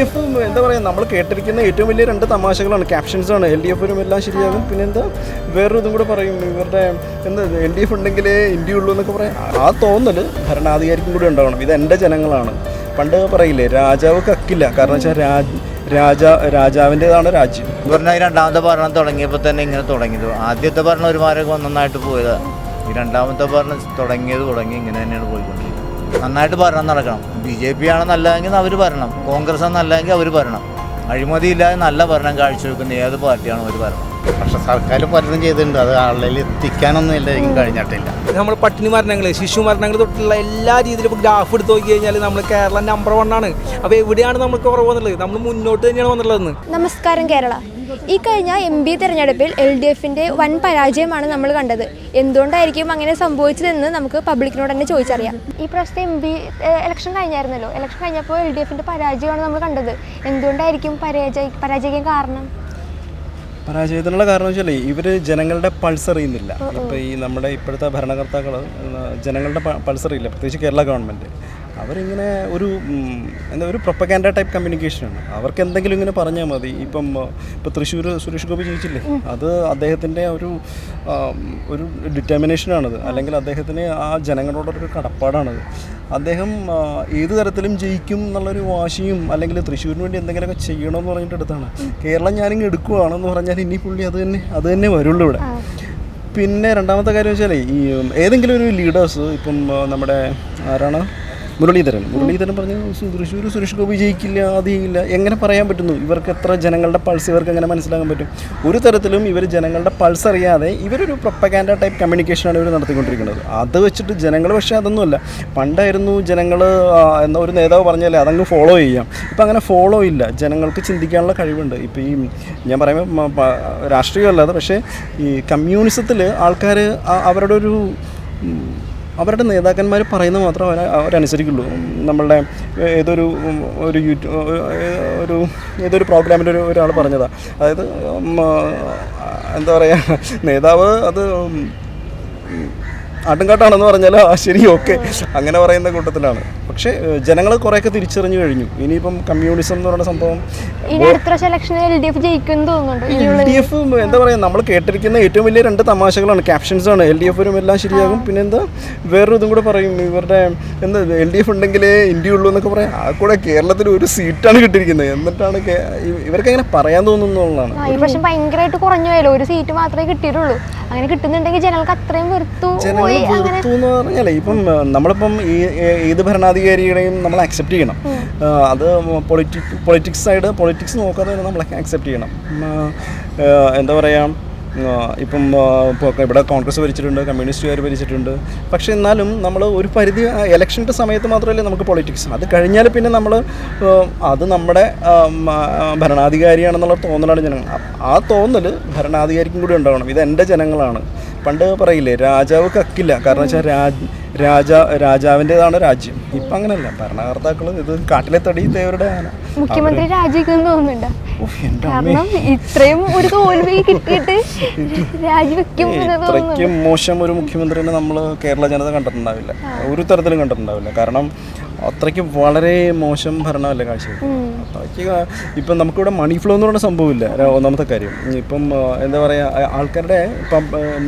LDF എന്താ പറയുക, നമ്മൾ കേട്ടിരിക്കുന്ന ഏറ്റവും വലിയ രണ്ട് തമാശകളാണ്, ക്യാപ്ഷൻസാണ്. LDF വരും എല്ലാം ശരിയാകും, പിന്നെ എന്താ വേറൊരു ഇതും കൂടെ പറയും, ഇവരുടെ എന്താ LDF ഉണ്ടെങ്കിലേ ഇന്ത്യ ഉള്ളൂ എന്നൊക്കെ പറയാം. ആ തോന്നൽ ഭരണാധികാരിക്കും കൂടി ഉണ്ടാവണം. ഇത് എൻ്റെ ജനങ്ങളാണ്. പണ്ട് പറയില്ലേ, രാജാവ് കക്കില്ല, കാരണം വെച്ചാൽ രാജാവിൻ്റെതാണ് രാജ്യം എന്ന് പറഞ്ഞാൽ ഈ രണ്ടാമത്തെ ഭരണം തുടങ്ങിയപ്പോൾ തന്നെ ഇങ്ങനെ തുടങ്ങിയത്. ആദ്യത്തെ ഭരണം ഒരുമാരൊക്കെ നന്നായിട്ട് പോയതാണ്. ഈ രണ്ടാമത്തെ ഭരണം തുടങ്ങി ഇങ്ങനെ തന്നെയാണ് പോയിക്കൊണ്ടിരിക്കുന്നത്. നന്നായിട്ട് ഭരണം നടക്കണം. BJP ആണ് നല്ലതെങ്കിൽ അവർ ഭരണം, കോൺഗ്രസ് ആണ് നല്ലതെങ്കിൽ അവർ ഭരണം. അഴിമതിയില്ലാതെ നല്ല ഭരണം കാഴ്ചവെക്കുന്ന ഏത് പാർട്ടിയാണ് അവർ ഭരണം. പക്ഷെ സർക്കാർ പലതും ചെയ്തിട്ടുണ്ട്, അത് ആളിൽ എത്തിക്കാനൊന്നും എല്ലാവർക്കും കഴിഞ്ഞിട്ടില്ല. നമ്മൾ പട്ടിണി മരണങ്ങൾ, ശിശു മരണങ്ങൾ തൊട്ടുള്ള എല്ലാ രീതിയിലും ഇപ്പോൾ ഗ്രാഫ് എടുത്ത് നോക്കി കഴിഞ്ഞാൽ നമ്മൾ കേരളം നമ്പർ 1 ആണ്. അപ്പോൾ എവിടെയാണ് നമുക്ക് കുറവ് വന്നുള്ളത്? നമ്മൾ മുന്നോട്ട് തന്നെയാണ് വന്നുള്ളതെന്ന്. നമസ്കാരം കേരള. ഈ കഴിഞ്ഞ MP തെരഞ്ഞെടുപ്പിൽ LDFൻ്റെ വൻ പരാജയമാണ് നമ്മൾ കണ്ടത്. എന്തുകൊണ്ടായിരിക്കും അങ്ങനെ സംഭവിച്ചതെന്ന് നമുക്ക് പബ്ലിക്കിനോട് തന്നെ ചോദിച്ചറിയാം. ഈ പ്രാവശ്യത്തെ MP ഇലക്ഷൻ കഴിഞ്ഞായിരുന്നല്ലോ. ഇലക്ഷൻ കഴിഞ്ഞപ്പോൾ LDFൻ്റെ പരാജയമാണ് നമ്മൾ കണ്ടത്. എന്തുകൊണ്ടായിരിക്കും പരാജയിക്കാൻ കാരണം? പരാജയത്തിനുള്ള കാരണം വെച്ചാൽ ഇവർ ജനങ്ങളുടെ പൾസ് അറിയുന്നില്ല. ഇപ്പോൾ ഈ നമ്മുടെ ഇപ്പോഴത്തെ ഭരണകർത്താക്കൾ ജനങ്ങളുടെ പൾസ് അറിയില്ല, പ്രത്യേകിച്ച് കേരള ഗവൺമെൻറ്. അവരിങ്ങനെ ഒരു പ്രൊപ്പഗാൻഡ ടൈപ്പ് കമ്മ്യൂണിക്കേഷനാണ്. അവർക്ക് എന്തെങ്കിലും ഇങ്ങനെ പറഞ്ഞാൽ മതി. ഇപ്പോൾ തൃശ്ശൂർ സുരേഷ് ഗോപി ജയിച്ചില്ലേ, അത് അദ്ദേഹത്തിൻ്റെ ഒരു ഡിറ്റർമിനേഷനാണത്, അല്ലെങ്കിൽ അദ്ദേഹത്തിന് ആ ജനങ്ങളോടൊരു കടപ്പാടാണത്. അദ്ദേഹം ഏത് തരത്തിലും ജയിക്കും എന്നുള്ളൊരു വാശിയും, അല്ലെങ്കിൽ തൃശ്ശൂരിന് വേണ്ടി എന്തെങ്കിലുമൊക്കെ ചെയ്യണമെന്ന് പറഞ്ഞിട്ട് എടുത്താണ്. കേരളം ഞാനിങ്ങ് എടുക്കുകയാണെന്ന് പറഞ്ഞാൽ ഇനി പുള്ളി അത് തന്നെ വരുള്ളൂ ഇവിടെ. പിന്നെ രണ്ടാമത്തെ കാര്യം വെച്ചാൽ ഈ ഏതെങ്കിലും ഒരു ലീഡേഴ്സ്, ഇപ്പം നമ്മുടെ ആരാണ്, മുരളീധരൻ പറഞ്ഞു തൃശ്ശൂർ സുരേഷ് ഗോപി ജയിക്കില്ല, അത് ചെയ്യില്ല. എങ്ങനെ പറയാൻ പറ്റുന്നു? ഇവർക്ക് എത്ര ജനങ്ങളുടെ പൾസ് ഇവർക്ക് എങ്ങനെ മനസ്സിലാക്കാൻ പറ്റും? ഒരു തരത്തിലും ഇവർ ജനങ്ങളുടെ പൾസ് അറിയാതെ ഇവരൊരു പ്രൊപ്പഗാൻഡ ടൈപ്പ് കമ്മ്യൂണിക്കേഷനാണ് ഇവർ നടത്തിക്കൊണ്ടിരിക്കുന്നത്. അത് വെച്ചിട്ട് ജനങ്ങൾ, പക്ഷേ അതൊന്നുമല്ല. പണ്ടായിരുന്നു ജനങ്ങൾ എന്ന ഒരു നേതാവ് പറഞ്ഞാലേ അതങ്ങ് ഫോളോ ചെയ്യാം. ഇപ്പം അങ്ങനെ ഫോളോ ഇല്ല. ജനങ്ങൾക്ക് ചിന്തിക്കാനുള്ള കഴിവുണ്ട്. ഇപ്പോൾ ഈ ഞാൻ പറയുമ്പോൾ രാഷ്ട്രീയമല്ലാതെ, പക്ഷേ ഈ കമ്മ്യൂണിസത്തിൽ ആൾക്കാർ അവരുടെ നേതാക്കന്മാർ പറയുന്നത് മാത്രം അവരനുസരിക്കുള്ളൂ. നമ്മളുടെ ഏതൊരു പ്രോഗ്രാമിൽ ഒരാൾ പറഞ്ഞതാണ്. അതായത് എന്താ പറയുക, നേതാവ് അത് ആട്ടുംകാട്ടാണെന്ന് പറഞ്ഞാൽ ശരി, ഓക്കെ, അങ്ങനെ പറയുന്ന കൂട്ടത്തിലാണ്. പക്ഷേ ജനങ്ങൾ കുറേയൊക്കെ തിരിച്ചറിഞ്ഞു കഴിഞ്ഞു. ഇനിയിപ്പം കമ്മ്യൂണിസം എന്ന് പറയുന്ന സംഭവം LDF എന്താ പറയുക, നമ്മൾ കേട്ടിരിക്കുന്ന ഏറ്റവും വലിയ രണ്ട് തമാശകളാണ്, ക്യാപ്ഷൻസാണ്. LDF വരും എല്ലാം ശരിയാകും, പിന്നെ എന്താ വേറൊരു ഇതും കൂടെ പറയും, ഇവരുടെ എന്താ LDF ഉണ്ടെങ്കിലേ ഇന്ത്യ ഉള്ളൂ എന്നൊക്കെ പറയാം. ആ കൂടെ കേരളത്തിൽ ഒരു സീറ്റാണ് കിട്ടിയിരിക്കുന്നത്. എന്നിട്ടാണ് ഇവർക്ക് എങ്ങനെ പറയാൻ തോന്നുന്നതാണ്. ഈ വർഷം ഭയങ്കരമായിട്ട് കുറഞ്ഞു പോയല്ലോ, ഒരു സീറ്റ് മാത്രമേ കിട്ടിയിട്ടുള്ളൂ. അങ്ങനെ കിട്ടുന്നുണ്ടെങ്കിൽ ജനങ്ങൾക്ക് അത്രയും വെറുത്തു എന്ന് പറഞ്ഞാലേ, ഇപ്പം നമ്മളിപ്പം ഏത് ഭരണാധികാരികളെയും നമ്മൾ അക്സെപ്റ്റ് ചെയ്യണം. അത് പൊളിറ്റിക്സ് നോക്കാതെ നമ്മൾ അക്സെപ്റ്റ് ചെയ്യണം. എന്താ പറയുക, ഇപ്പം ഇവിടെ കോൺഗ്രസ് ഭരിച്ചിട്ടുണ്ട്, കമ്മ്യൂണിസ്റ്റുകാർ ഭരിച്ചിട്ടുണ്ട്. പക്ഷേ എന്നാലും നമ്മൾ ഒരു പരിധി ഇലക്ഷൻ്റെ സമയത്ത് മാത്രമല്ലേ നമുക്ക് പൊളിറ്റിക്സ്. അത് കഴിഞ്ഞാൽ പിന്നെ അത് നമ്മുടെ ഭരണാധികാരിയാണെന്നുള്ള തോന്നലാണ് ജനങ്ങൾ. ആ തോന്നൽ ഭരണാധികാരിക്കും കൂടി ഉണ്ടാവണം. ഇത് എൻ്റെ ജനങ്ങളാണ്. പണ്ട് പറയില്ലേ, രാജാവ് കക്കില്ല, കാരണം വെച്ചാൽ രാജാവിൻ്റെതാണ് രാജ്യം. ഇപ്പം അങ്ങനെയല്ല. ഭരണകർത്താക്കൾ ഇത് കാട്ടിലെ തടി തേവരുടെ ആന. മുഖ്യമന്ത്രി രാജിവെക്കുന്നു തോന്നുന്നുണ്ടോ? കാരണം ഇത്രയും ഒരു തോൽവി കിട്ടിയിട്ട് രാജിവെക്കും. ഇത്രയ്ക്കും മോശം ഒരു മുഖ്യമന്ത്രിനെ നമ്മൾ കേരള ജനത കണ്ടിട്ടുണ്ടാവില്ല, ഒരു തരത്തിലും കണ്ടിട്ടുണ്ടാവില്ല. കാരണം അത്രയ്ക്ക് വളരെ മോശം ഭരണമല്ലേ കാഴ്ചവെക്കും. അത്രയ്ക്ക് ഇപ്പം നമുക്കിവിടെ മണി ഫ്ലോ എന്ന് പറയുന്ന സംഭവമില്ല. ഒന്നാമത്തെ കാര്യം, ഇപ്പം എന്താ പറയുക, ആൾക്കാരുടെ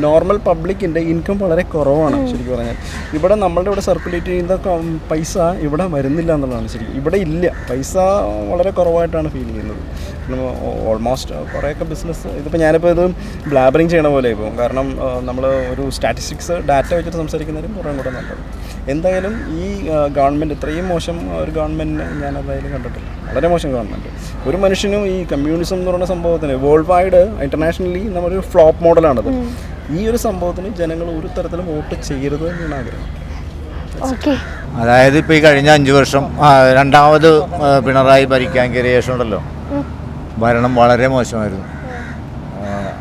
നോർമൽ പബ്ലിക്കിൻ്റെ ഇൻകം വളരെ കുറവാണ്. ശരിക്കും പറഞ്ഞാൽ ഇവിടെ നമ്മളുടെ ഇവിടെ സർക്കുലേറ്റ് ചെയ്യുന്ന പൈസ ഇവിടെ വരുന്നില്ല എന്നുള്ളതാണ് ശരിക്കും. ഇവിടെ ഇല്ല, പൈസ വളരെ കുറവായിട്ടാണ് ഫീൽ ചെയ്യുന്നത്. ഓൾമോസ്റ്റ് കുറേയൊക്കെ ബിസിനസ്, ഇതിപ്പോൾ ഞാനിപ്പോൾ ഇത് ബ്ലാബറിങ് ചെയ്യണ പോലെ പോകും. കാരണം നമ്മൾ ഒരു സ്റ്റാറ്റിസ്റ്റിക്സ് ഡാറ്റ വെച്ചിട്ട് സംസാരിക്കുന്നതിനും കുറേ കൂടെ നല്ലത്. എന്തായാലും ഈ ഗവൺമെൻറ്, ഇത്രയും മോശം ഒരു ഗവൺമെൻറ്റിനെ ഞാൻ എന്തായാലും കണ്ടിട്ടില്ല. വളരെ മോശം ഗവൺമെൻറ്. ഒരു മനുഷ്യനും ഈ കമ്മ്യൂണിസം എന്ന് പറയുന്ന സംഭവത്തിന് വേൾഡ് വൈഡ് ഇൻ്റർനാഷണലി നമ്മളൊരു ഫ്ലോപ്പ് മോഡലാണത്. ഈ ഒരു സംഭവത്തിന് ജനങ്ങൾ ഒരു തരത്തിലും വോട്ട് ചെയ്യരുത് എന്നാണ് ആഗ്രഹം. അതായത് ഇപ്പോൾ ഈ കഴിഞ്ഞ 5 വർഷം രണ്ടാമത് പിണറായി ഭരിക്കാൻ കയറിയ ശേഷം ഉണ്ടല്ലോ, ഭരണം വളരെ മോശമായിരുന്നു.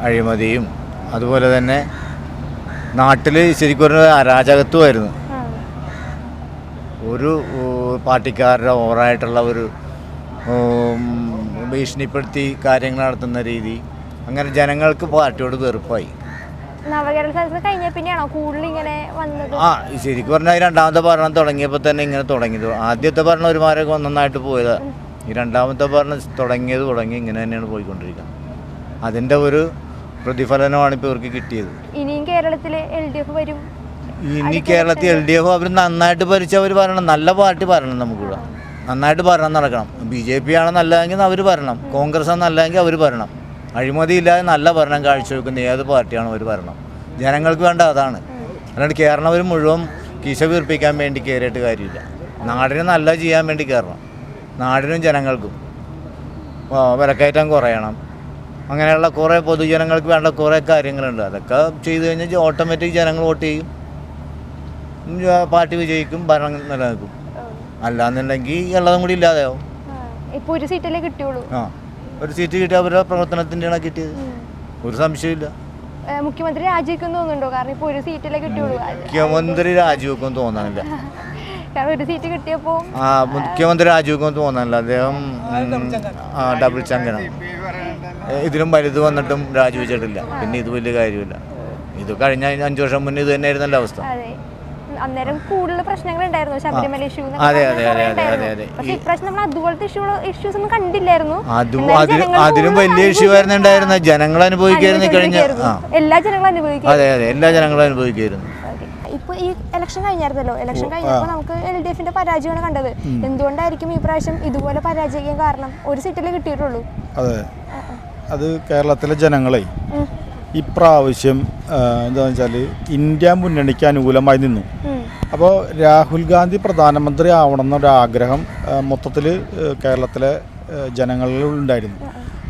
അഴിമതിയും അതുപോലെ തന്നെ നാട്ടിൽ ശരിക്കും ഒരു അരാജകത്വമായിരുന്നു. ഒരു പാർട്ടിക്കാരുടെ ഓവറായിട്ടുള്ള ഒരു ഭീഷണിപ്പെടുത്തി കാര്യങ്ങൾ നടത്തുന്ന രീതി, അങ്ങനെ ജനങ്ങൾക്ക് പാർട്ടിയോട് വെറുപ്പായി. ശരിക്കും പറഞ്ഞാൽ രണ്ടാമത്തെ ഭരണം തുടങ്ങിയപ്പോൾ തന്നെ ഇങ്ങനെ തുടങ്ങിയത്. ആദ്യത്തെ ഭരണം ഒരുമാരൊക്കെ നന്നായിട്ട് പോയതാണ്. ഈ രണ്ടാമത്തെ ഭരണം തുടങ്ങി ഇങ്ങനെ തന്നെയാണ് പോയിക്കൊണ്ടിരിക്കുന്നത്. അതിൻ്റെ ഒരു പ്രതിഫലനമാണ് ഇപ്പോൾ ഇവർക്ക് കിട്ടിയത്. ഇനിയും കേരളത്തിൽ LDF വരും. ഇനി കേരളത്തിൽ LDF അവർ നന്നായിട്ട് ഭരിച്ചവർ ഭരണം, നല്ല പാർട്ടി ഭരണം നമുക്കിവിടെ നന്നായിട്ട് ഭരണം നടക്കണം. BJP ആണ് നല്ലതെങ്കിൽ അവർ ഭരണം, കോൺഗ്രസ് ആണ് നല്ലതെങ്കിൽ അവർ ഭരണം. അഴിമതിയില്ലാതെ നല്ല ഭരണം കാഴ്ചവെക്കുന്ന ഏത് പാർട്ടിയാണ് അവർ ഭരണം. ജനങ്ങൾക്ക് വേണ്ട അതാണ്. അല്ലാണ്ട് കേരളം മുഴുവൻ കീശ വീർപ്പിക്കാൻ വേണ്ടി കയറിയിട്ട് കാര്യമില്ല. നാടിന് നല്ല ചെയ്യാൻ വേണ്ടി കയറണം. നാടിനും ജനങ്ങൾക്കും വിലക്കയറ്റം കുറയണം. അങ്ങനെയുള്ള കുറേ പൊതുജനങ്ങൾക്ക് വേണ്ട കുറേ കാര്യങ്ങളുണ്ട്. അതൊക്കെ ചെയ്തു കഴിഞ്ഞാൽ ഓട്ടോമാറ്റിക് ജനങ്ങൾ വോട്ട് ചെയ്യും, പാർട്ടി വിജയിക്കും, ഭരണം നിലനിൽക്കും. അല്ലാന്നുണ്ടെങ്കിൽ ഉള്ളതും കൂടി ഇല്ലാതെയാവും. ഇപ്പോൾ ഒരു സീറ്റല്ലേ കിട്ടിയുള്ളൂ. ഒരു സീറ്റ് കിട്ടിയ അവരുടെ പ്രവർത്തനത്തിൻ്റെയാണ് കിട്ടിയത്, ഒരു സംശയമില്ല. മുഖ്യമന്ത്രി രാജിവെക്കുമെന്ന് തോന്നുന്നുണ്ടോ? കാരണം ഇപ്പോൾ ഒരു സീറ്റല്ലേ കിട്ടിയുള്ളൂ. മുഖ്യമന്ത്രി രാജിവെക്കുമെന്ന് തോന്നാനില്ല. കാരണം ഒരു സീറ്റ് കിട്ടിയപ്പോൾ മുഖ്യമന്ത്രി രാജിവെക്കുമെന്ന് തോന്നാനില്ല. അദ്ദേഹം ഡബിൾ ചങ്കനാണ്. ഇതിലും വലുത് വന്നിട്ടും രാജിവെച്ചിട്ടില്ല. പിന്നെ ഇത് വലിയ കാര്യമില്ല. ഇത് കഴിഞ്ഞ 5 വർഷം മുന്നേ ഇത് തന്നെയായിരുന്നല്ലോ അവസ്ഥ. അന്നേരം കൂടുതൽ പ്രശ്നങ്ങൾ ഉണ്ടായിരുന്നു, ശബരിമല ഇഷ്യൂ. അതെ. പക്ഷേ ഇപ്രാവശ്യം നമ്മൾ അതുപോലത്തെ ഇഷ്യൂസ് ഒന്നും കണ്ടില്ലായിരുന്നു. അതിലും വലിയ ഇഷ്യൂ ആയിരുന്നു ഉണ്ടായിരുന്നത്. ജനങ്ങൾ അനുഭവിക്കായിരുന്നു കഴിഞ്ഞ എല്ലാ ജനങ്ങളും അനുഭവിക്കും. അതെ എല്ലാ ജനങ്ങളും അനുഭവിക്കായിരുന്നു. ഇപ്പൊ ഈ ഇലക്ഷൻ കഴിഞ്ഞായിരുന്നല്ലോ. ഇലക്ഷൻ കഴിഞ്ഞപ്പോൾ നമുക്ക് LDFന്റെ പരാജയമാണ് കണ്ടത്. എന്തുകൊണ്ടായിരിക്കും ഈ പ്രാവശ്യം ഇതുപോലെ പരാജയിക്കാൻ കാരണം? ഒരു സീറ്റിലേ കിട്ടിയിട്ടുള്ളൂ. അതെ, അത് കേരളത്തിലെ ജനങ്ങളെ ഇപ്രാവശ്യം എന്താണെന്ന് വെച്ചാൽ ഇന്ത്യ മുന്നണിക്ക് അനുകൂലമായി നിന്നു. അപ്പോൾ രാഹുൽ ഗാന്ധി പ്രധാനമന്ത്രി ആവണമെന്നൊരാഗ്രഹം മൊത്തത്തിൽ കേരളത്തിലെ ജനങ്ങളിൽ ഉണ്ടായിരുന്നു.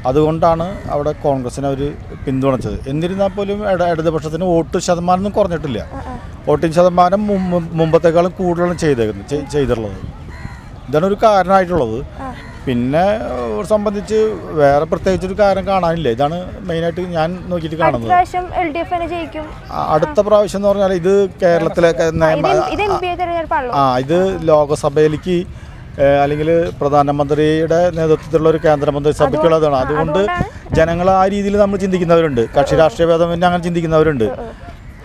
അതുകൊണ്ടാണ് അവിടെ കോൺഗ്രസിനെ അവർ പിന്തുണച്ചത്. എന്നിരുന്നാൽ പോലും ഇടതുപക്ഷത്തിന് വോട്ട് ശതമാനം കുറഞ്ഞിട്ടില്ല. വോട്ടിംഗ് ശതമാനം മുമ്പത്തേക്കാളും കൂടുതലാണ് ചെയ്തിട്ടുള്ളത്. ഇതാണ് ഒരു കാരണമായിട്ടുള്ളത്. പിന്നെ സംബന്ധിച്ച് വേറെ പ്രത്യേകിച്ചൊരു കാര്യം കാണാനില്ല. ഇതാണ് മെയിനായിട്ട് ഞാൻ നോക്കിയിട്ട് കാണുന്നത്. അടുത്ത പ്രാവശ്യം എന്ന് പറഞ്ഞാൽ ഇത് കേരളത്തിലെ ഇത് ലോകസഭയിലേക്ക് അല്ലെങ്കിൽ പ്രധാനമന്ത്രിയുടെ നേതൃത്വത്തിലുള്ള ഒരു കേന്ദ്രമന്ത്രിസഭയ്ക്കുള്ളതാണ്. അതുകൊണ്ട് ജനങ്ങൾ ആ രീതിയിൽ നമ്മൾ ചിന്തിക്കുന്നവരുണ്ട്. കക്ഷി രാഷ്ട്രീയ ഭേദമന്യേ അങ്ങനെ ചിന്തിക്കുന്നവരുണ്ട്.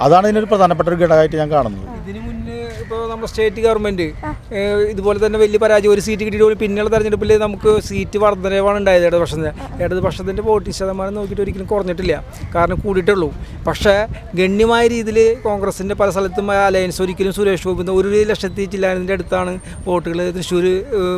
അതാണ് ഇതിനൊരു പ്രധാനപ്പെട്ട ഒരു ഘടകമായിട്ട് ഞാൻ കാണുന്നത്. ഇതിന് മുന്നേ ഇപ്പോൾ നമ്മുടെ സ്റ്റേറ്റ് ഗവൺമെൻറ് ഇതുപോലെ തന്നെ വലിയ പരാജയം, ഒരു സീറ്റ് കിട്ടിയിട്ട് പിന്നെയുള്ള തെരഞ്ഞെടുപ്പിൽ നമുക്ക് സീറ്റ് വർധനവാണ് ഉണ്ടായത്. ഇടതുപക്ഷത്തിൻ്റെ വോട്ടിംഗ് ശതമാനം നോക്കിയിട്ട് ഒരിക്കലും കുറഞ്ഞിട്ടില്ല, കാരണം കൂടിയിട്ടുള്ളൂ. പക്ഷേ ഗണ്യമായ രീതിയിൽ കോൺഗ്രസിൻ്റെ പല സ്ഥലത്തും അലയൻസ് ഒരിക്കലും സുരേഷ് ഗോപിൻ്റെ 1,00,000 ചില്ലാനത്തിൻ്റെ അടുത്താണ് വോട്ടുകൾ തൃശ്ശൂർ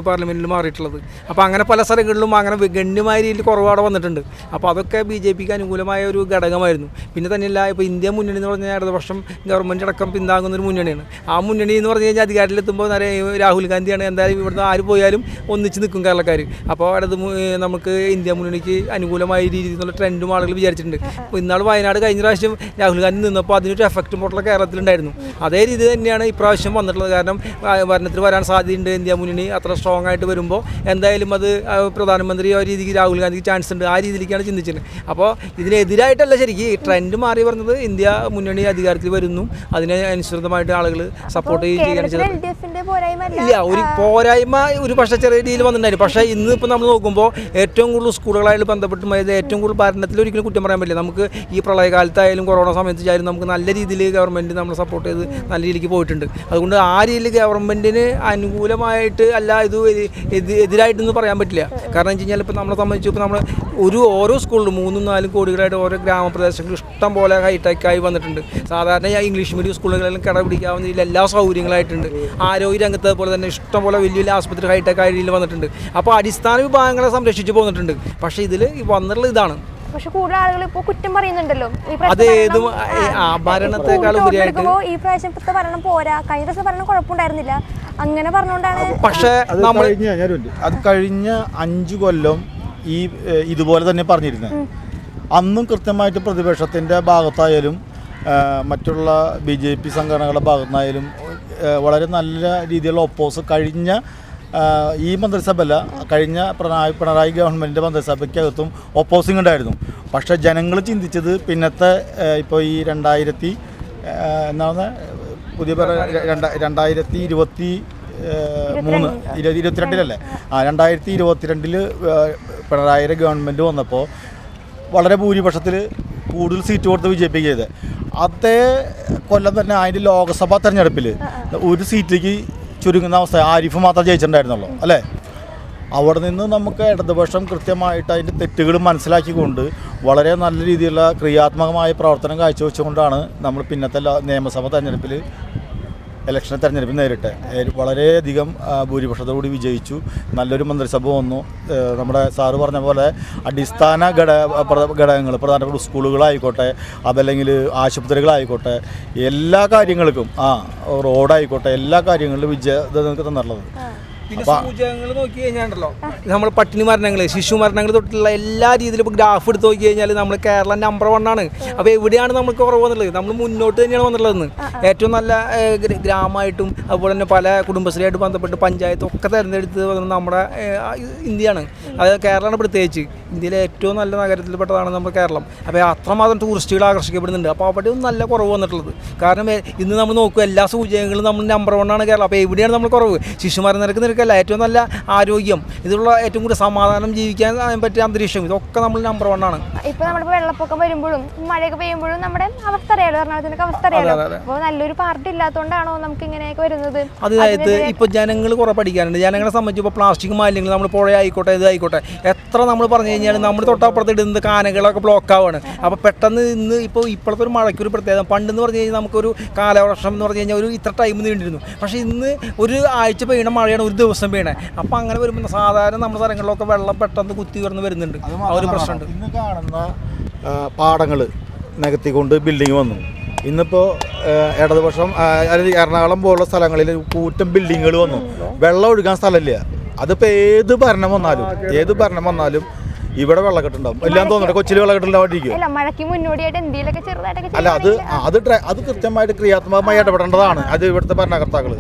പാർലമെൻറ്റിൽ മാറിയിട്ടുള്ളത്. അപ്പോൾ അങ്ങനെ പല സ്ഥലങ്ങളിലും അങ്ങനെ ഗണ്യമായ രീതിയിൽ കുറവാടെ വന്നിട്ടുണ്ട്. അപ്പോൾ അതൊക്കെ BJPക്ക് അനുകൂലമായ ഒരു ഘടകമായിരുന്നു. പിന്നെ തന്നെയല്ല, ഇപ്പോൾ ഇന്ത്യ മുന്നണി എന്ന് പറഞ്ഞാൽ ഇടതുപക്ഷം ഗവൺമെൻറ് അടക്കം പിന്താങ്ങുന്ന ഒരു മുന്നണിയാണ്. ആ മുന്നണി എന്ന് പറഞ്ഞു കഴിഞ്ഞാൽ അധികാരത്തിലെത്തുമ്പോൾ രാഹുൽ ഗാന്ധിയാണ്. എന്തായാലും ഇവിടുന്ന് ആര് പോയാലും ഒന്നിച്ച് നിൽക്കും കേരളക്കാർ. അപ്പോൾ നമുക്ക് ഇന്ത്യ മുന്നണിക്ക് അനുകൂലമായ രീതിയിലുള്ള ട്രെൻഡും ആളുകൾ വിചാരിച്ചിട്ടുണ്ട്. അപ്പോൾ ഇന്നാൾ വയനാട് കഴിഞ്ഞ പ്രാവശ്യം രാഹുൽ ഗാന്ധി നിന്നപ്പോൾ അതിനൊരു എഫക്റ്റ് മൊത്തം കേരളത്തിലുണ്ടായിരുന്നു. അതേ രീതി തന്നെയാണ് ഇപ്രാവശ്യം വന്നിട്ടുള്ളത്. കാരണം ഭരണത്തിൽ വരാൻ സാധ്യതയുണ്ട്. ഇന്ത്യ മുന്നണി അത്ര സ്ട്രോങ് ആയിട്ട് വരുമ്പോൾ എന്തായാലും അത് പ്രധാനമന്ത്രി ആ രീതിക്ക് രാഹുൽ ഗാന്ധിക്ക് ചാൻസ് ഉണ്ട്. ആ രീതിയിലേക്കാണ് ചിന്തിച്ചത്. അപ്പോൾ ഇതിനെതിരായിട്ടല്ല ശരിക്കും ട്രെൻഡ് മാറി പറഞ്ഞത് ഇന്ത്യ മുന്നണി അധികാരത്തിൽ വരുന്നു, അതിനെ അനുസൃതമായിട്ട് ആളുകൾ സപ്പോർട്ട് ചെയ്യുകയാണ് ചെയ്തത്. ഇല്ല, ഒരു പോരായ്മ ഒരു പക്ഷേ ചെറിയ രീതിയിൽ വന്നിട്ടുണ്ടായിരുന്നു. പക്ഷേ ഇന്ന് ഇപ്പോൾ നമ്മൾ നോക്കുമ്പോൾ ഏറ്റവും കൂടുതൽ സ്കൂളുകളായിട്ട് ബന്ധപ്പെട്ടും ഏറ്റവും കൂടുതൽ ഭരണത്തിൽ ഒരിക്കലും കുറ്റം പറയാൻ പറ്റില്ല. നമുക്ക് ഈ പ്രളയകാലത്തായാലും കൊറോണ സമയത്തായാലും നമുക്ക് നല്ല രീതിയിൽ ഗവൺമെൻറ് നമ്മൾ സപ്പോർട്ട് ചെയ്ത് നല്ല രീതിക്ക് പോയിട്ടുണ്ട്. അതുകൊണ്ട് ആ രീതിയിൽ ഗവൺമെൻറ്റിന് അനുകൂലമായിട്ട് അല്ല ഇത് എതിരായിട്ടൊന്നും പറയാൻ പറ്റില്ല. കാരണം വെച്ച് കഴിഞ്ഞാൽ ഇപ്പോൾ നമ്മളെ സംബന്ധിച്ച് ഇപ്പോൾ നമ്മൾ ഓരോ സ്കൂളിലും 3-4 കോടികളായിട്ട് ഓരോ ഗ്രാമപ്രദേശങ്ങളിൽ ഇഷ്ടം പോലെ ഹൈടെക്കായി വന്നിട്ടുണ്ട്. സാധാരണ ഇംഗ്ലീഷ് മീഡിയം സ്കൂളുകളിലും കിടപിടിക്കാവുന്ന രീതിയിൽ എല്ലാ സൗകര്യങ്ങളായിട്ടുണ്ട്. ആരോഗ്യ രംഗത്തെ പോലെ തന്നെ ഇഷ്ടം പോലെ വലിയ വലിയ ആശുപത്രി ഹൈടെക് ആയ രീതിയിൽ വന്നിട്ടുണ്ട്. അപ്പോൾ അടിസ്ഥാന വിഭാഗങ്ങളെ സംരക്ഷിച്ച് പോന്നിട്ടുണ്ട്. പക്ഷേ ഇതിൽ വന്നിട്ടുള്ളത് ഇതാണ്. പക്ഷെ കൂടുതൽ ആളുകൾ ഇപ്പോൾ കുറ്റം പറയുന്നുണ്ടല്ലോ. അത് ഏതും ഭരണത്തെക്കാൾ ഉപരിയായിട്ട് ഈ പ്രാവശ്യത്തെ ഭരണം പോരാ, കഴിഞ്ഞ ദിവസം ഭരണം കുഴപ്പമുണ്ടായിരുന്നില്ല, അങ്ങനെ പറഞ്ഞുകൊണ്ടാണ്. പക്ഷേ അത് കഴിഞ്ഞ 5 കൊല്ലം ഇതുപോലെ തന്നെ പറഞ്ഞിരുന്നത്. അന്നും കൃത്യമായിട്ട് പ്രതിപക്ഷത്തിൻ്റെ ഭാഗത്തായാലും മറ്റുള്ള BJP സംഘടനകളുടെ ഭാഗത്തുനിന്നായാലും വളരെ നല്ല രീതിയിലുള്ള ഒപ്പോസ് കഴിഞ്ഞ ഈ മന്ത്രിസഭയല്ല, കഴിഞ്ഞ പിണറായി ഗവൺമെൻറ്റിൻ്റെ മന്ത്രിസഭയ്ക്കകത്തും ഒപ്പോസിങ് ഉണ്ടായിരുന്നു. പക്ഷേ ജനങ്ങൾ ചിന്തിച്ചത് പിന്നത്തെ ഇപ്പോൾ ഈ 2022 പിണറായിയുടെ ഗവൺമെൻറ് വന്നപ്പോൾ വളരെ ഭൂരിപക്ഷത്തിൽ കൂടുതൽ സീറ്റ് കൊടുത്ത് BJPക്ക് ചെയ്തത്. അതേ കൊല്ലം തന്നെ അതിൻ്റെ ലോക്സഭാ തെരഞ്ഞെടുപ്പിൽ ഒരു സീറ്റിലേക്ക് ചുരുങ്ങുന്ന അവസ്ഥ. ആരിഫ് മാത്രം ജയിച്ചിട്ടുണ്ടായിരുന്നുള്ളൂ അല്ലേ? അവിടെ നിന്ന് നമുക്ക് ഇടതുപക്ഷം കൃത്യമായിട്ട് അതിൻ്റെ തെറ്റുകൾ മനസ്സിലാക്കിക്കൊണ്ട് വളരെ നല്ല രീതിയിലുള്ള ക്രിയാത്മകമായ പ്രവർത്തനം കാഴ്ചവെച്ചുകൊണ്ടാണ് നമ്മൾ പിന്നത്തെ നിയമസഭ തെരഞ്ഞെടുപ്പിൽ തെരഞ്ഞെടുപ്പ് നേരിട്ട് വളരെയധികം ഭൂരിപക്ഷത്തോടുകൂടി വിജയിച്ചു. നല്ലൊരു മന്ത്രിസഭ വന്നു. നമ്മുടെ സാറ് പറഞ്ഞ പോലെ അടിസ്ഥാന ഘടകങ്ങൾ പ്രധാനപ്പെട്ട സ്കൂളുകളായിക്കോട്ടെ, അതല്ലെങ്കിൽ ആശുപത്രികളായിക്കോട്ടെ, എല്ലാ കാര്യങ്ങൾക്കും റോഡായിക്കോട്ടെ, എല്ലാ കാര്യങ്ങളിലും വിജയം തന്നുള്ളത്. പിന്നെ സൂചകങ്ങൾ നോക്കി കഴിഞ്ഞാണ്ടല്ലോ, നമ്മൾ പട്ടിണി മരണങ്ങൾ, ശിശു മരണങ്ങൾ തൊട്ടുള്ള എല്ലാ രീതിയിലും ഇപ്പോൾ ഗ്രാഫ് എടുത്ത് നോക്കി കഴിഞ്ഞാൽ നമ്മൾ കേരളം നമ്പർ 1 ആണ്. അപ്പോൾ എവിടെയാണ് നമുക്ക് കുറവ് വന്നുള്ളത്? നമ്മൾ മുന്നോട്ട് തന്നെയാണ് വന്നിട്ടുള്ളതെന്ന്. ഏറ്റവും നല്ല ഗ്രാമമായിട്ടും അതുപോലെ തന്നെ പല കുടുംബശ്രീയായിട്ട് ബന്ധപ്പെട്ട് പഞ്ചായത്തും ഒക്കെ തിരഞ്ഞെടുത്ത് നമ്മുടെ ഇന്ത്യയാണ്. അത് കേരളമാണ് പ്രത്യേകിച്ച്. ഇന്ത്യയിലെ ഏറ്റവും നല്ല നഗരത്തിൽപ്പെട്ടതാണ് നമ്മുടെ കേരളം. അപ്പോൾ അത്രമാത്രം ടൂറിസ്റ്റുകൾ ആകർഷിക്കപ്പെടുന്നുണ്ട്. അപ്പോൾ അവിടെ നല്ല കുറവ് വന്നിട്ടുള്ളത്. കാരണം ഇന്ന് നമ്മൾ നോക്കുക, എല്ലാ സൂചകങ്ങളും നമ്മൾ നമ്പർ 1 ആണ് കേരളം. അപ്പോൾ എവിടെയാണ് നമ്മൾ കുറവ്? ശിശുമരണ നിരക്ക് ഏറ്റവും നല്ല ആരോഗ്യം, ഇതിലുള്ള ഏറ്റവും കൂടുതൽ സമാധാനം ജീവിക്കാൻ പറ്റിയ അന്തരീക്ഷം, ഇതൊക്കെ നമ്മൾ നമ്പർ 1 ആണ്. ഇപ്പൊ നമ്മളിപ്പോ വെള്ളപ്പൊക്കം വരുമ്പോഴും മഴയൊക്കെ പെയ്യുമ്പോഴും നമ്മുടെ അവസ്ഥ അറിയാലോ, എറണാകുളത്തിന്റെ അവസ്ഥ അറിയാലോ. അപ്പോൾ നല്ലൊരു പാർട്ടി ഇല്ലാത്തതുകൊണ്ടാണോ നമുക്ക് ഇങ്ങനെയൊക്കെ വരുന്നത്? അതായത് ഇപ്പൊ ജനങ്ങൾ കുറെ പഠിക്കാനുണ്ട്. ജനങ്ങളെ സംബന്ധിച്ച് ഇപ്പോൾ പ്ലാസ്റ്റിക് മാലിന്യങ്ങൾ നമ്മൾ പുഴ ആയിക്കോട്ടെ, ഇതായിക്കോട്ടെ, എത്ര നമ്മൾ പറഞ്ഞു കഴിഞ്ഞാൽ നമ്മൾ തൊട്ടപ്പുറത്ത് ഇടുന്ന കാനകളൊക്കെ ബ്ലോക്ക് ആവുകയാണ്. അപ്പോൾ പെട്ടെന്ന് ഇപ്പോഴത്തെ ഒരു മഴയ്ക്കൊരു പ്രത്യേകത. പണ്ടെന്ന് പറഞ്ഞു കഴിഞ്ഞാൽ നമുക്കൊരു കാലവർഷം എന്ന് പറഞ്ഞു കഴിഞ്ഞാൽ ഒരു ഇത്ര ടൈം നീണ്ടിരുന്നു. പക്ഷേ ഇന്ന് ഒരു ആഴ്ച പെയ്യണ മഴയാണ് ഒരു ദിവസം പെയ്യണേ. അപ്പോൾ അങ്ങനെ വരുമ്പോൾ സാധാരണ നമ്മുടെ സ്ഥലങ്ങളിലൊക്കെ വെള്ളം പെട്ടെന്ന് കുത്തി ഉയർന്ന് വരുന്നുണ്ട്. ആ ഒരു പ്രശ്നമുണ്ട്. ഇന്ന് കാണുന്ന പാടങ്ങൾ നികത്തിക്കൊണ്ട് ബിൽഡിങ് വന്നു. ഇന്നിപ്പോൾ ഇടതുപക്ഷം അതായത് എറണാകുളം പോലുള്ള സ്ഥലങ്ങളിൽ കൂറ്റം ബിൽഡിങ്ങുകൾ വന്നു. വെള്ളം ഒഴുകാൻ സ്ഥലമില്ല. അതിപ്പോൾ ഏത് ഭരണം വന്നാലും ഇവിടെ വെള്ളക്കെട്ടുണ്ടാവും. എല്ലാം തോന്നുന്നുണ്ട് കൊച്ചിയിൽ വെള്ളക്കെട്ടുണ്ടാവാണ്ടിരിക്കും. അല്ല, അത് കൃത്യമായിട്ട് ക്രിയാത്മകമായി ഇടപെടേണ്ടതാണ്. അത് ഇവിടുത്തെ ഭരണകർത്താക്കൾ,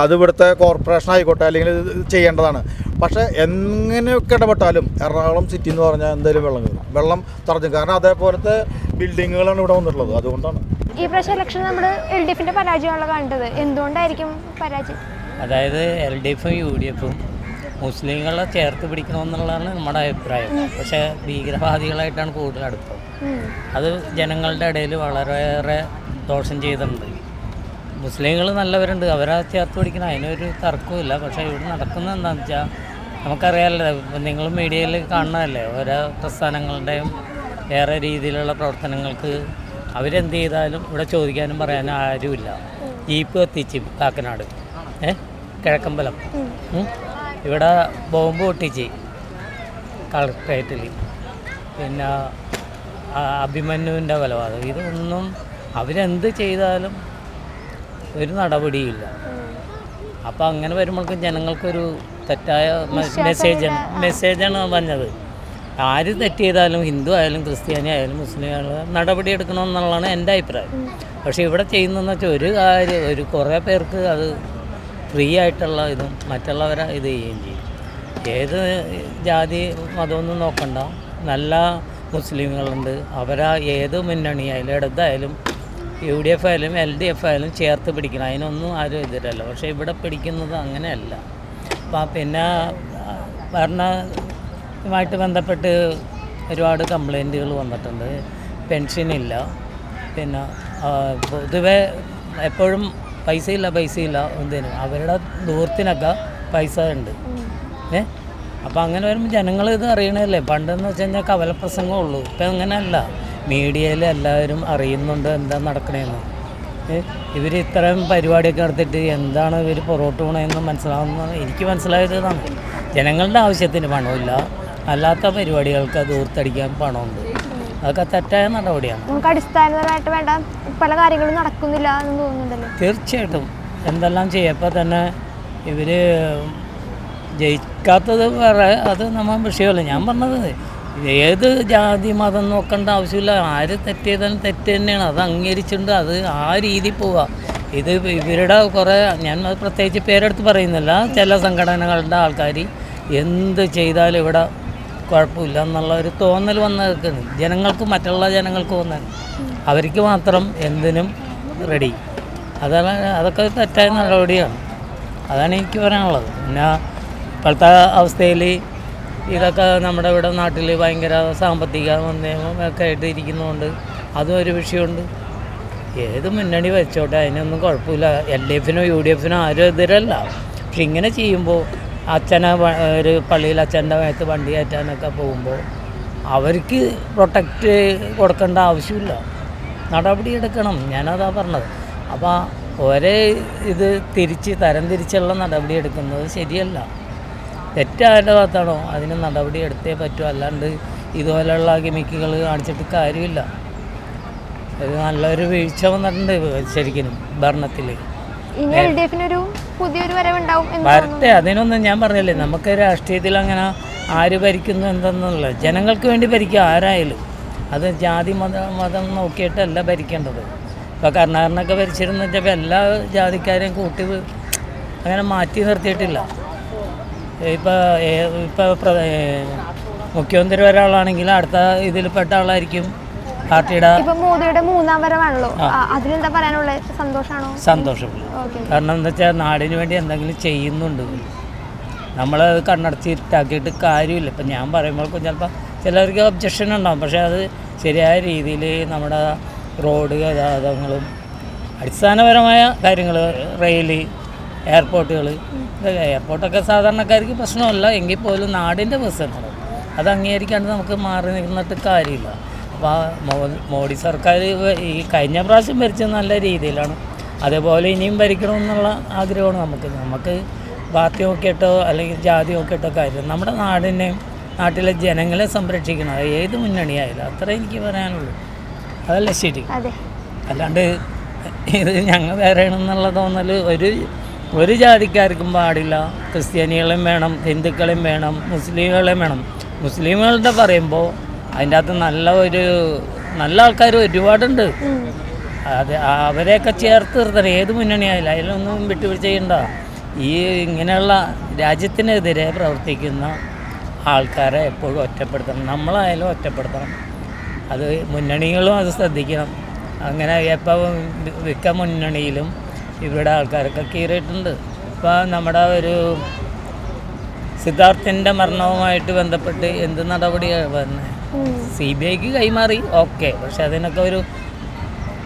അത് ഇവിടുത്തെ കോർപ്പറേഷൻ ആയിക്കോട്ടെ, അല്ലെങ്കിൽ ചെയ്യേണ്ടതാണ്. പക്ഷേ എങ്ങനെയൊക്കെ ഇടപെട്ടാലും എറണാകുളം സിറ്റി എന്ന് പറഞ്ഞാൽ എന്തായാലും വെള്ളം തടഞ്ഞു. കാരണം അതേപോലത്തെ ബിൽഡിങ്ങുകളാണ് ഇവിടെ വന്നിട്ടുള്ളത്. അതുകൊണ്ടാണ് ഈ പ്രാവശ്യം ഇലക്ഷൻ നമ്മൾ LDFന്റെ പരാജയമാണല്ലോ കണ്ടത്. എന്തുകൊണ്ടായിരിക്കും പരാജയം? അതായത് LDFും UDFും മുസ്ലിങ്ങളെ ചേർത്ത് പിടിക്കണമെന്നുള്ളതാണ് നമ്മുടെ അഭിപ്രായം. പക്ഷേ ഭീകരവാദികളായിട്ടാണ് കൂടുതൽ അടുപ്പം. അത് ജനങ്ങളുടെ ഇടയിൽ വളരെയേറെ ദോഷം ചെയ്തിട്ടുണ്ട്. മുസ്ലിങ്ങൾ നല്ലവരുണ്ട്, അവരെ ചേർത്ത് പിടിക്കണം, അതിനൊരു തർക്കമില്ല. പക്ഷേ ഇവിടെ നടക്കുന്നത് എന്താണെന്ന് വെച്ചാൽ നമുക്കറിയാമല്ലോ, നിങ്ങൾ മീഡിയയിൽ കാണുന്നതല്ലേ, ഓരോ പ്രസ്ഥാനങ്ങളുടെയും വേറെ രീതിയിലുള്ള പ്രവർത്തനങ്ങൾക്ക് അവരെന്ത് ചെയ്താലും ഇവിടെ ചോദിക്കാനും പറയാനും ആരുമില്ല. ജീപ്പ് കത്തിച്ച് കാക്കനാട് കിഴക്കമ്പലം, ഇവിടെ ബോംബ് പൊട്ടിച്ച് കളക്ട്രേറ്റിൽ, പിന്നെ അഭിമന്യുവിൻ്റെ കൊലപാതകം, ഇതൊന്നും അവരെന്ത് ചെയ്താലും ഒരു നടപടിയില്ല. അപ്പോൾ അങ്ങനെ വരുമ്പോഴേക്കും ജനങ്ങൾക്കൊരു തെറ്റായ മെസ്സേജാണ് പറഞ്ഞത്. ആര് തെറ്റ് ചെയ്താലും ഹിന്ദു ആയാലും ക്രിസ്ത്യാനി ആയാലും മുസ്ലിം ആയാലും നടപടി എടുക്കണമെന്നുള്ളതാണ് എൻ്റെ അഭിപ്രായം. പക്ഷേ ഇവിടെ ചെയ്യുന്നതെന്ന് വെച്ചാൽ ഒരു കുറേ പേർക്ക് അത് ഫ്രീ ആയിട്ടുള്ള ഇതും മറ്റുള്ളവരെ ഇത് ചെയ്യുകയും ചെയ്യും. ഏത് ജാതി മതമൊന്നും നോക്കണ്ട, നല്ല മുസ്ലിങ്ങളുണ്ട്. അവരാ ഏത് മുന്നണിയായാലും ഇടതായാലും UDF ആയാലും LDF ആയാലും ചേർത്ത് പിടിക്കണം. അതിനൊന്നും ആരും എതിരല്ല. പക്ഷേ ഇവിടെ പിടിക്കുന്നത് അങ്ങനെയല്ല. അപ്പം പിന്നെ ഭരണമായിട്ട് ബന്ധപ്പെട്ട് ഒരുപാട് കംപ്ലൈൻറ്റുകൾ വന്നിട്ടുണ്ട്. പെൻഷനില്ല, പിന്നെ പൊതുവെ എപ്പോഴും പൈസയില്ല എന്തിനും അവരുടെ ദൂരത്തിനൊക്കെ പൈസ ഉണ്ട്. അപ്പോൾ അങ്ങനെ വരുമ്പോൾ ജനങ്ങൾ ഇത് അറിയണമല്ലേ. പണ്ടെന്ന് വെച്ച് കഴിഞ്ഞാൽ കവലപ്രസംഗമുള്ളൂ. ഇപ്പം അങ്ങനെയല്ല, മീഡിയയിൽ എല്ലാവരും അറിയുന്നുണ്ട് എന്താ നടക്കണേന്ന്. ഇവർ ഇത്രയും പരിപാടിയൊക്കെ നടത്തിയിട്ട് എന്താണ് ഇവർ പുറകോട്ട് പോകണമെന്ന് മനസ്സിലാവുന്നത് എനിക്ക് മനസ്സിലായത് ഇതാണ്. ജനങ്ങളുടെ ആവശ്യത്തിന് പണമില്ല, അല്ലാത്ത പരിപാടികൾക്ക് ദൂർത്തടിക്കാൻ പണമുണ്ട്. അതൊക്കെ തെറ്റായ നടപടിയാണ്. നമുക്ക് അടിസ്ഥാനപരമായിട്ട് വേണ്ട പല കാര്യങ്ങളും നടക്കുന്നില്ല എന്ന് തോന്നുന്നുണ്ടല്ലോ. തീർച്ചയായിട്ടും എന്തെല്ലാം ചെയ്യപ്പോൾ തന്നെ ഇവർ ജയിക്കാത്തത് വേറെ, അത് നമ്മൾ വിഷയമല്ല. ഞാൻ പറഞ്ഞത് ഏത് ജാതി മതം നോക്കേണ്ട ആവശ്യമില്ല. ആര് തെറ്റ് ചെയ്താലും തെറ്റ് തന്നെയാണ്. അത് അംഗീകരിച്ചിട്ടുണ്ട്, അത് ആ രീതി പോവുക. ഇത് ഇവരുടെ കുറേ, ഞാൻ പ്രത്യേകിച്ച് പേരെടുത്ത് പറയുന്നില്ല, ചില സംഘടനകളുടെ ആൾക്കാർ എന്ത് ചെയ്താലും ഇവിടെ കുഴപ്പമില്ല എന്നുള്ള ഒരു തോന്നൽ വന്ന് നിൽക്കുന്നു ജനങ്ങൾക്ക്. മറ്റുള്ള ജനങ്ങൾക്ക് തോന്നാൻ അവർക്ക് മാത്രം എന്തിനും റെഡി. അതൊക്കെ തെറ്റായ നടപടിയാണ്. അതാണ് എനിക്ക് പറയാനുള്ളത്. പിന്നെ ഇപ്പോഴത്തെ അവസ്ഥയിൽ ഇതൊക്കെ നമ്മുടെ ഇവിടെ നാട്ടിൽ ഭയങ്കര സാമ്പത്തിക ഒക്കെ ആയിട്ട് ഇരിക്കുന്നതുകൊണ്ട് അതും ഒരു വിഷയമുണ്ട്. ഏത് മുന്നണി വെച്ചോട്ടെ, അതിനൊന്നും കുഴപ്പമില്ല. LDFനോ UDFനോ ആരും എതിരല്ല. പക്ഷെ ഇങ്ങനെ ചെയ്യുമ്പോൾ അച്ഛനെ ഒരു പള്ളിയിൽ അച്ഛൻ്റെ മേത്ത് വണ്ടി കയറ്റാനൊക്കെ പോകുമ്പോൾ അവർക്ക് പ്രൊട്ടക്റ്റ് കൊടുക്കേണ്ട ആവശ്യമില്ല, നടപടിയെടുക്കണം. ഞാനതാ പറഞ്ഞത്. അപ്പോൾ ഒരേ ഇത് തരം തിരിച്ചുള്ള നടപടി എടുക്കുന്നത് ശരിയല്ല. തെറ്റാരുടെ ഭാഗത്താണോ അതിന് നടപടി എടുത്തേ പറ്റൂ, അല്ലാണ്ട് ഇതുപോലെയുള്ള ഗിമിക്കുകൾ കാണിച്ചിട്ട് കാര്യമില്ല. ഇത് നല്ലൊരു വീഴ്ച വന്നിട്ടുണ്ട് ശരിക്കും ഭരണത്തിൽ. ഇനി LDF-നൊരു പുതിയൊരു വരവുണ്ടാവും എന്ന് വരട്ടെ, അതിനൊന്നും ഞാൻ പറഞ്ഞില്ലേ, നമുക്ക് രാഷ്ട്രീയത്തിൽ അങ്ങനെ ആര് ഭരിക്കുന്നു എന്തെന്നുള്ള ജനങ്ങൾക്ക് വേണ്ടി ഭരിക്കുക ആരായാലും. അത് ജാതി മതം നോക്കിയിട്ടല്ല ഭരിക്കേണ്ടത്. ഇപ്പോൾ കർണാടകനൊക്കെ ഭരിച്ചിരുന്ന വെച്ചാൽ എല്ലാ ജാതിക്കാരെയും കൂട്ടി അങ്ങനെ മാറ്റി നിർത്തിയിട്ടില്ല. ഇപ്പോൾ മുഖ്യമന്ത്രി ഒരാളാണെങ്കിൽ അടുത്ത ഇതിൽപ്പെട്ട ആളായിരിക്കും പാർട്ടിയുടെ. ഇപ്പൊ മോദിയുടെ 3ാം വരവാണല്ലോ, അതിലെന്താ പറയാനുള്ളത്? സന്തോഷമാണോ? സന്തോഷമുള്ളൂ. കാരണം എന്താ വെച്ചാൽ നാടിന് വേണ്ടി എന്തെങ്കിലും ചെയ്യുന്നുണ്ട്. നമ്മളത് കണ്ണടച്ചിട്ടാക്കിയിട്ട് കാര്യമില്ല. ഇപ്പം ഞാൻ പറയുമ്പോൾ ചിലപ്പോൾ ചിലർക്ക് ഒബ്ജക്ഷൻ ഉണ്ടാകും, പക്ഷേ അത് ശരിയായ രീതിയിൽ നമ്മുടെ റോഡ് ഗതാഗതങ്ങളും അടിസ്ഥാനപരമായ കാര്യങ്ങൾ, റെയിൽ, എയർപോർട്ടുകൾ, എയർപോർട്ടൊക്കെ സാധാരണക്കാർക്ക് പ്രശ്നമല്ല, എങ്കിൽ പോലും നാടിൻ്റെ പ്രശ്നങ്ങൾ അത് അംഗീകരിക്കാണ്ട് നമുക്ക് മാറി നിന്നിട്ട് കാര്യമില്ല. അപ്പോൾ മോഡി സർക്കാർ ഈ കഴിഞ്ഞ പ്രാവശ്യം ഭരിച്ചത് നല്ല രീതിയിലാണ്, അതേപോലെ ഇനിയും ഭരിക്കണമെന്നുള്ള ആഗ്രഹമാണ് നമുക്ക് പാർട്ടി നോക്കിയിട്ടോ അല്ലെങ്കിൽ ജാതി നോക്കിയിട്ടോ കാര്യം. നമ്മുടെ നാട്ടിലെ ജനങ്ങളെ സംരക്ഷിക്കണം, ഏത് മുന്നണിയായാലും. അത്ര എനിക്ക് പറയാനുള്ളൂ. അതല്ല ശരി. അല്ലാണ്ട് ഇത് ഞങ്ങൾ വേറെയാണെന്നുള്ള തോന്നൽ ഒരു ജാതിക്കാർക്കും പാടില്ല. ക്രിസ്ത്യാനികളെയും വേണം, ഹിന്ദുക്കളെയും വേണം, മുസ്ലിങ്ങളെയും വേണം. മുസ്ലിങ്ങളുടെ പറയുമ്പോൾ അതിൻ്റെ അകത്ത് നല്ല ആൾക്കാർ ഒരുപാടുണ്ട്. അത് അവരെയൊക്കെ ചേർത്ത് നിർത്തണം, ഏത് മുന്നണിയായാലും. അതിലൊന്നും വിട്ടുവീഴ്ച ചെയ്യണ്ട. ഈ ഇങ്ങനെയുള്ള രാജ്യത്തിനെതിരെ പ്രവർത്തിക്കുന്ന ആൾക്കാരെ എപ്പോഴും ഒറ്റപ്പെടുത്തണം, നമ്മളായാലും ഒറ്റപ്പെടുത്തണം. അത് മുന്നണികളും അത് ശ്രദ്ധിക്കണം. അങ്ങനെ ഇപ്പോൾ മിക്ക മുന്നണിയിലും ഇവിടെ ആൾക്കാരൊക്കെ കീറിയിട്ടുണ്ട്. ഇപ്പോൾ നമ്മുടെ ഒരു സിദ്ധാർത്ഥിൻ്റെ മരണവുമായിട്ട് ബന്ധപ്പെട്ട് എന്ത് നടപടിയാണ് പറഞ്ഞത്? CBIക്ക് കൈമാറി, ഓക്കെ, പക്ഷെ അതിനൊക്കെ ഒരു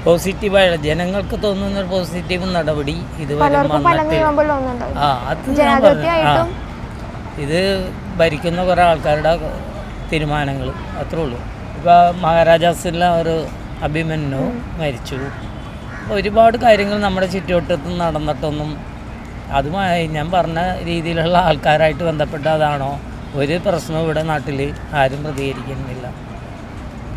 പോസിറ്റീവായ ജനങ്ങൾക്ക് തോന്നുന്നൊരു പോസിറ്റീവ് നടപടി ഇതുവരെ വന്നിട്ട് അത് ഇത് ഭരിക്കുന്ന കുറേ ആൾക്കാരുടെ തീരുമാനങ്ങൾ അത്രേ ഉള്ളൂ. ഇപ്പോൾ മഹാരാജാസിലെ ഒരു അഭിമന്യു മരിച്ചു. ഒരുപാട് കാര്യങ്ങൾ നമ്മുടെ ചുറ്റുവട്ടത്ത് നടന്നിട്ടൊന്നും അതുമായി ഞാൻ പറഞ്ഞ രീതിയിലുള്ള ആൾക്കാരായിട്ട് ബന്ധപ്പെട്ട അതാണോ? ഒരു പ്രശ്നവും ഇവിടെ നാട്ടിൽ ആരും പ്രതികരിക്കുന്നില്ല.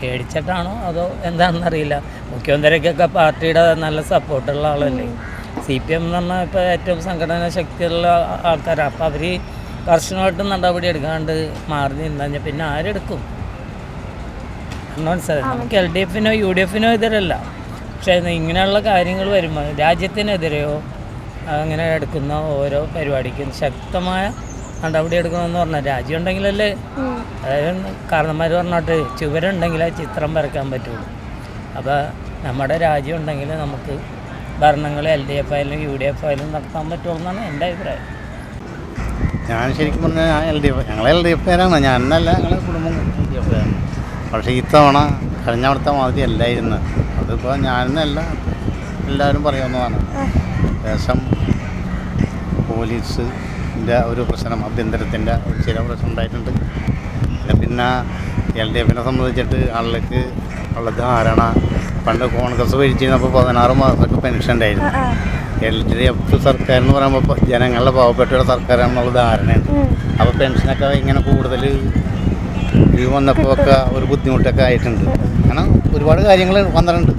പേടിച്ചിട്ടാണോ അതോ എന്താണെന്നറിയില്ല. മുഖ്യമന്ത്രിക്കൊക്കെ പാർട്ടിയുടെ നല്ല സപ്പോർട്ടുള്ള ആളല്ലേ. CPM എന്ന് പറഞ്ഞാൽ ഇപ്പോൾ ഏറ്റവും സംഘടനാ ശക്തിയുള്ള ആൾക്കാരാണ്. അപ്പോൾ അവർ കർശനമായിട്ട് നടപടി എടുക്കാണ്ട് മാറി നിന്നാൽ പിന്നെ ആരെടുക്കും? മനസ്സിലായി. നമുക്ക് LDF-നോ UDF-നോ എതിരല്ല, പക്ഷേ ഇങ്ങനെയുള്ള കാര്യങ്ങൾ വരുമ്പോൾ രാജ്യത്തിനെതിരെയോ അങ്ങനെ എടുക്കുന്ന ഓരോ പരിപാടിക്കും ശക്തമായ നടപടി എടുക്കണമെന്ന് പറഞ്ഞാൽ രാജ്യം ഉണ്ടെങ്കിലല്ലേ. അതായത് കാരണന്മാർ പറഞ്ഞിട്ട് ചുവരുണ്ടെങ്കിൽ ആ ചിത്രം വരയ്ക്കാൻ പറ്റുള്ളൂ. അപ്പോൾ നമ്മുടെ രാജ്യം ഉണ്ടെങ്കിൽ നമുക്ക് ഭരണങ്ങൾ LDF ആയാലും UDF ആയാലും നടത്താൻ പറ്റുള്ളൂ എന്നാണ് എൻ്റെ അഭിപ്രായം. ഞാൻ ശരിക്കും പറഞ്ഞാൽ ഞങ്ങൾ LDF കാരാണ്, ഞാനല്ല, ഞങ്ങളെ കുടുംബം LDF കാരാണ്. പക്ഷേ ഇത്തവണ കഴിഞ്ഞ അവിടുത്തെ മാതിരി അല്ലായിരുന്നു. അതിപ്പോൾ ഞാനെന്നല്ല എല്ലാവരും പറയുന്നതാണ്. ശേഷം പോലീസിൻ്റെ ഒരു പ്രശ്നം, ആഭ്യന്തരത്തിൻ്റെ ചില പ്രശ്നം ഉണ്ടായിട്ടുണ്ട്. പിന്നെ LDF-നെ സംബന്ധിച്ചിട്ട് ആളുകൾക്ക് ഉള്ള ധാരണ, പണ്ട് കോൺഗ്രസ് ഭരിച്ചിരുന്നപ്പോൾ 16 മാസമൊക്കെ പെൻഷൻ ഉണ്ടായിരുന്നു. LDF സർക്കാർ എന്ന് പറയുമ്പോൾ ജനങ്ങളുടെ പാവപ്പെട്ടവരുടെ സർക്കാരാണെന്നുള്ള ധാരണയാണ്. അപ്പോൾ പെൻഷനൊക്കെ ഇങ്ങനെ കൂടുതൽ വന്നപ്പോൾ ഒക്കെ ഒരു ബുദ്ധിമുട്ടൊക്കെ ആയിട്ടുണ്ട്. അങ്ങനെ ഒരുപാട് കാര്യങ്ങൾ വന്നിട്ടുണ്ട്.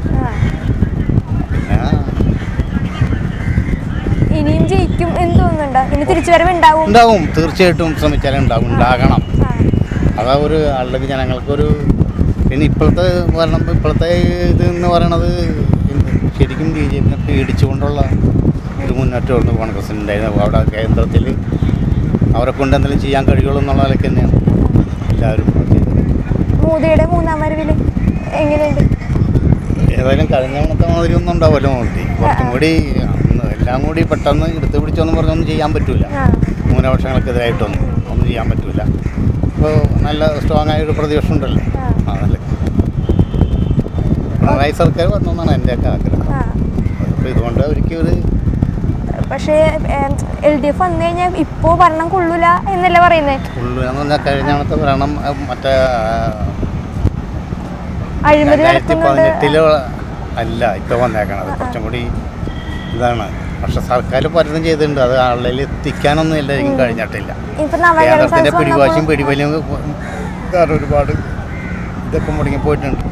ഇനിയും ജയിക്കും എന്ന് തോന്നുന്നുണ്ടോ? ഇനി തിരിച്ചുവരവ് ഉണ്ടാവും? തീർച്ചയായിട്ടും ശ്രമിച്ചാലേ ഉണ്ടാകണം. അതാ ഒരു ആളുടെ ജനങ്ങൾക്കൊരു. പിന്നെ ഇപ്പോഴത്തെ ഇത് എന്ന് പറയണത് ശരിക്കും BJP-നെ പേടിച്ചുകൊണ്ടുള്ള ഒരു മുന്നേറ്റമാണ് കോൺഗ്രസിന് ഉണ്ടായിരുന്നത്. അവിടെ കേന്ദ്രത്തിൽ അവരെ കൊണ്ട് എന്തെങ്കിലും ചെയ്യാൻ കഴിയുള്ളൂ എന്നുള്ള നിലയ്ക്ക് തന്നെയാണ് എല്ലാവരും. മോദിയുടെ 3ാം വരവിൽ എങ്ങനെയുണ്ട്? ഏതായാലും കഴിഞ്ഞ തവണത്തെ മാതിരി ഒന്നും ഉണ്ടാവുമല്ലോ. മോദി കുറച്ചും കൂടി എല്ലാം കൂടി പെട്ടെന്ന് എടുത്ത് പിടിച്ചൊന്നും പറഞ്ഞൊന്നും ചെയ്യാൻ പറ്റില്ല. ന്യൂനപക്ഷങ്ങൾക്കെതിരായിട്ടൊന്നും ഒന്നും ചെയ്യാൻ പറ്റില്ല. ഇപ്പോൾ നല്ല സ്ട്രോങ് ആയൊരു പ്രതിപക്ഷം ഉണ്ടല്ലോ. അതല്ലേ പിണറായി സർക്കാർ വന്നെന്നാണ് എൻ്റെയൊക്കെ ആഗ്രഹം. അപ്പോൾ ഇതുകൊണ്ട് അവർക്ക് ഒരു പക്ഷേ LDF വന്നു കഴിഞ്ഞാൽ ഇപ്പോൾ ഭരണം കൊള്ളൂല എന്നല്ല പറയുന്നത്. ഉള്ളൂന്ന് പറഞ്ഞാൽ കഴിഞ്ഞാണത്തെ ഭരണം മറ്റേ അഴിമതി നടക്കുന്നുണ്ട്. 2018 അല്ല ഇപ്പോൾ വന്നേക്കണത് കുറച്ചും കൂടി ഇതാണ്. പക്ഷെ സർക്കാർ പലതും ചെയ്തിട്ടുണ്ട്, അത് ആളുകളിൽ എത്തിക്കാനൊന്നും എല്ലാവർക്കും കഴിഞ്ഞിട്ടില്ല. ഇപ്പൊ നവകേരള കേന്ദ്രത്തിൻ്റെ പിടിവാശിയും പിടിവലിയും കാരണം ഒരുപാട് ഇതൊക്കെ മുടങ്ങി പോയിട്ടുണ്ട്.